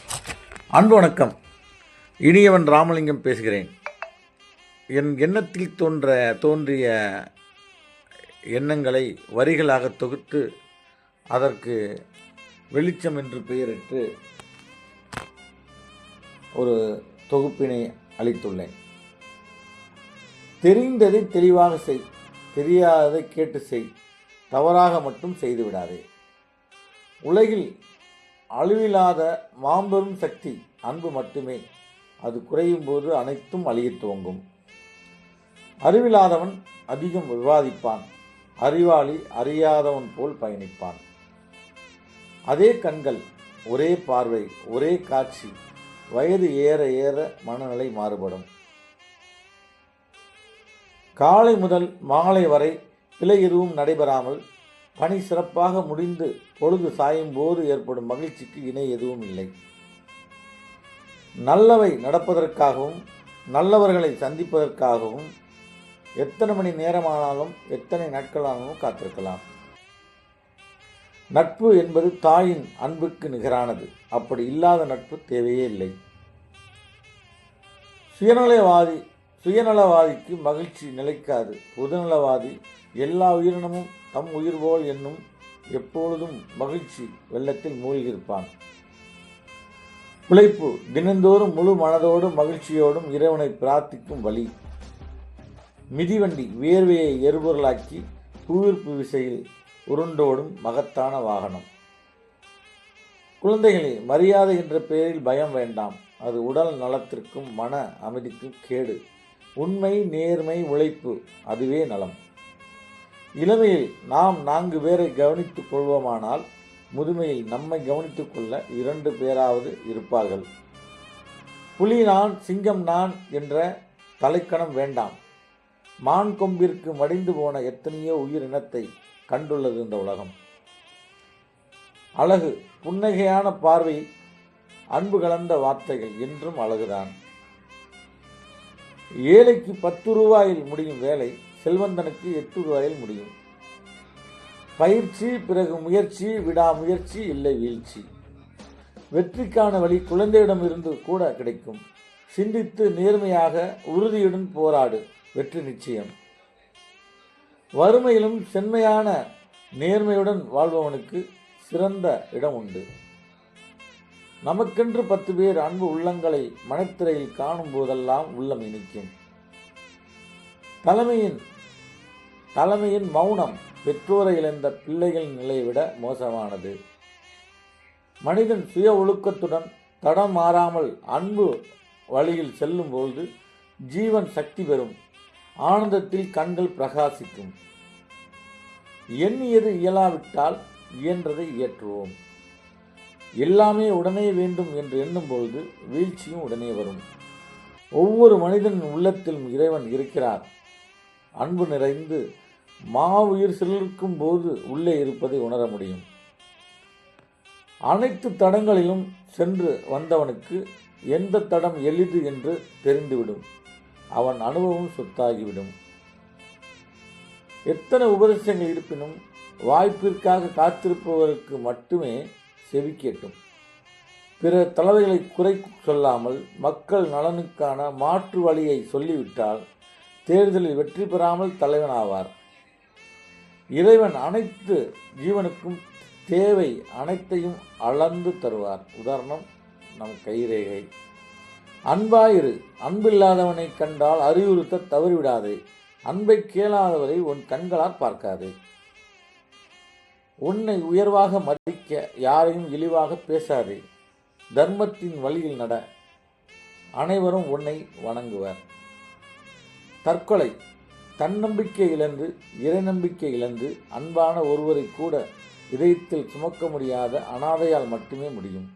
அன்பு வணக்கம். இனியவன் ராமலிங்கம் பேசுகிறேன். என் எண்ணத்தில் தோன்றிய எண்ணங்களை வரிகளாக தொகுத்து அதற்கு வெளிச்சம் என்று பெயரிட்டு ஒரு தொகுப்பினை அளித்துள்ளேன். தெரிந்ததை தெளிவாக செய், தெரியாததை கேட்டு செய், தவறாக மட்டும் செய்துவிடாதே. உலகில் அழிவில்லாத மாபெரும் சக்தி அன்பு மட்டுமே. அது குறையும் போது அனைத்தும் அழியத் துவங்கும். அறிவில்லாதவன் அதிகம் விவாதிப்பான், அறிவாளி அறியாதவன் போல் பயணிப்பான். அதே கண்கள், ஒரே பார்வை, ஒரே காட்சி, வயது ஏற ஏற மனநிலை மாறுபடும். காலை முதல் மாலை வரை பிழை எதுவும் நடைபெறாமல் பணி சிறப்பாக முடிந்து பொழுது சாயும் போது ஏற்படும் மகிழ்ச்சிக்கு இணை எதுவும் இல்லை. நல்லவை நடப்பதற்காகவும் நல்லவர்களை சந்திப்பதற்காகவும் எத்தனை மணி நேரமானாலும் எத்தனை நாட்களானாலும் காத்திருக்கலாம். நட்பு என்பது தாயின் அன்புக்கு நிகரானது. அப்படி இல்லாத நட்பு தேவையே இல்லை. சுயநலவாதிக்கு மகிழ்ச்சி நிலைக்காது. பொதுநலவாதி எல்லா உயிரினமும் தம் உயிர் போல் என்னும் எப்பொழுதும் மகிழ்ச்சி வெள்ளத்தில் மூழ்கியிருப்பான். உழைப்பு தினந்தோறும் முழு மனதோடும் மகிழ்ச்சியோடும் இறைவனை பிரார்த்திக்கும் வழி. மிதிவண்டி வேர்வையை எரிபொருளாக்கி புவியீர்ப்பு விசையில் உருண்டோடும் மகத்தான வாகனம். குழந்தைகளே, மரியாதை என்ற பெயரில் பயம் வேண்டாம். அது உடல் நலத்திற்கும் மன அமைதிக்கும் கேடு. உண்மை, நேர்மை, உழைப்பு, அதுவே நலம். இளமையில் நாம் 4 பேரை கவனித்துக் கொள்வோமானால் முதுமையில் நம்மை கவனித்துக் கொள்ள 2 பேராவது இருப்பார்கள். புலி நான், சிங்கம் நான் என்ற தலைக்கணம் வேண்டாம். மான் கொம்பிற்கு மடிந்து போன எத்தனையோ உயிரினத்தை கண்டுள்ளது இந்த உலகம். அழகு புன்னகையான பார்வை, அன்பு கலந்த வார்த்தைகள் என்றும் அழகுதான். ஏழைக்கு 10 ரூபாயில் முடியும் வேலை செல்வந்தனுக்கு 8 ரூபாயில் முடியும். பயிற்சி, பிறகு முயற்சி, விடாமுயற்சி, இல்லை வீழ்ச்சி. வெற்றிக்கான வழி குழந்தையிடம் இருந்து கூட கிடைக்கும். சிந்தித்து நேர்மையாக உறுதியுடன் போராடு, வெற்றி நிச்சயம். வறுமையிலும் செம்மையான நேர்மையுடன் வாழ்பவனுக்கு சிறந்த இடம் உண்டு. நமக்கென்று 10 பேர் அன்பு உள்ளங்களை மனத்திரையில் காணும் போதெல்லாம் உள்ளம் இனிக்கும். தலைமையின் மௌனம் பெற்றோரை இழந்த பிள்ளைகளின் நிலையை விட மோசமானது. மனிதன் சுய ஒழுக்கத்துடன் தடம் மாறாமல் அன்பு வழியில் செல்லும் பொழுது ஜீவன் சக்தி பெறும். ஆனந்தத்தில் கண்கள் பிரகாசிக்கும். எண்ணியது இயலாவிட்டால் இயன்றதை இயற்றுவோம். எல்லாமே உடனே வேண்டும் என்று எண்ணும் பொழுது வீழ்ச்சியும் உடனே வரும். ஒவ்வொரு மனிதனின் உள்ளத்திலும் இறைவன் இருக்கிறார். அன்பு நிறைந்து மாவுயிர் சிலிர்க்கும் போது உள்ளே இருப்பதை உணர முடியும். அனைத்து தடங்களிலும் சென்று வந்தவனுக்கு எந்த தடம் எளிது என்று தெரிந்துவிடும். அவன் அனுபவம் சொத்தாகிவிடும். எத்தனை உபதேசங்கள் இருப்பினும் வாய்ப்பிற்காக காத்திருப்பவருக்கு மட்டுமே செவி கேட்டும். பிற தலைவர்களை குறை சொல்லாமல் மக்கள் நலனுக்கான மாற்று வழியை சொல்லிவிட்டால் தேர்தலில் வெற்றி பெறாமல் தலைவன் ஆவார். இறைவன் அனைத்து ஜீவனுக்கும் தேவை அனைத்தையும் அளந்து தருவார். உதாரணம் நம் கைரேகை. அன்பாயிரு, அன்பில்லாதவனை கண்டால் அறிவுறுத்த தவறிவிடாதே. அன்பை கேளாதவரை உன் கண்களால் பார்க்காதே. உன்னை உயர்வாக மதிக்க யாரையும் இழிவாக பேசாதே. தர்மத்தின் வழியில் நட, அனைவரும் உன்னை வணங்குவர். தற்கொலை தன்னம்பிக்கை இழந்து இறை நம்பிக்கை இழந்து அன்பான ஒருவரை கூட இதயத்தில் சுமக்க முடியாத அனாதையால் மட்டுமே முடியும்.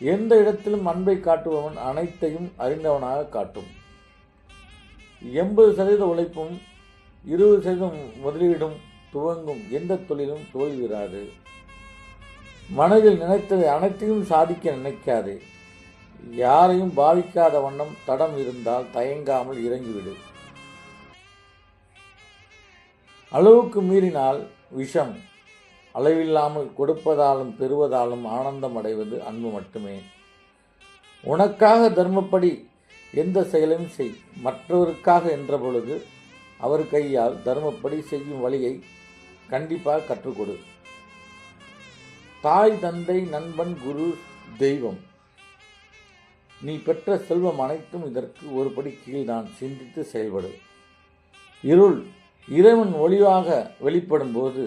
எந்த இடத்திலும் அன்பை காட்டுபவன் அனைத்தையும் அறிந்தவனாக காட்டும். 80% உழைப்பும் 20% முதலீடும் துவங்கும் எந்த தொழிலும் தோல்விராது. மனதில் நினைத்ததை அனைத்தையும் சாதிக்க நினைக்காதே. யாரையும் பாதிக்காத வண்ணம் தடம் இருந்தால் தயங்காமல் இறங்கிவிடு. அளவுக்கு மீறினால் விஷம், அளவில்லாமல் கொடுப்பதாலும் பெறுவதாலும் ஆனந்தம் அடைவது அன்பு மட்டுமே. உனக்காக தர்மப்படி எந்த செயலும் செய், மற்றவருக்காக என்ற பொழுது அவர் கையால் தர்மப்படி செய்யும் வழியை கண்டிப்பாக கற்றுக்கொடு. தாய், தந்தை, நண்பன், குரு, தெய்வம், நீ பெற்ற செல்வம் அனைத்தும் இதற்கு ஒருபடி கீழ்தான். சிந்தித்து செயல்படு. இருள் இறைவன் ஒளிவாக வெளிப்படும் போது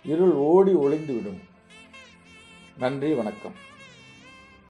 இருள் ஓடி ஒளிந்துவிடும். நன்றி, வணக்கம்.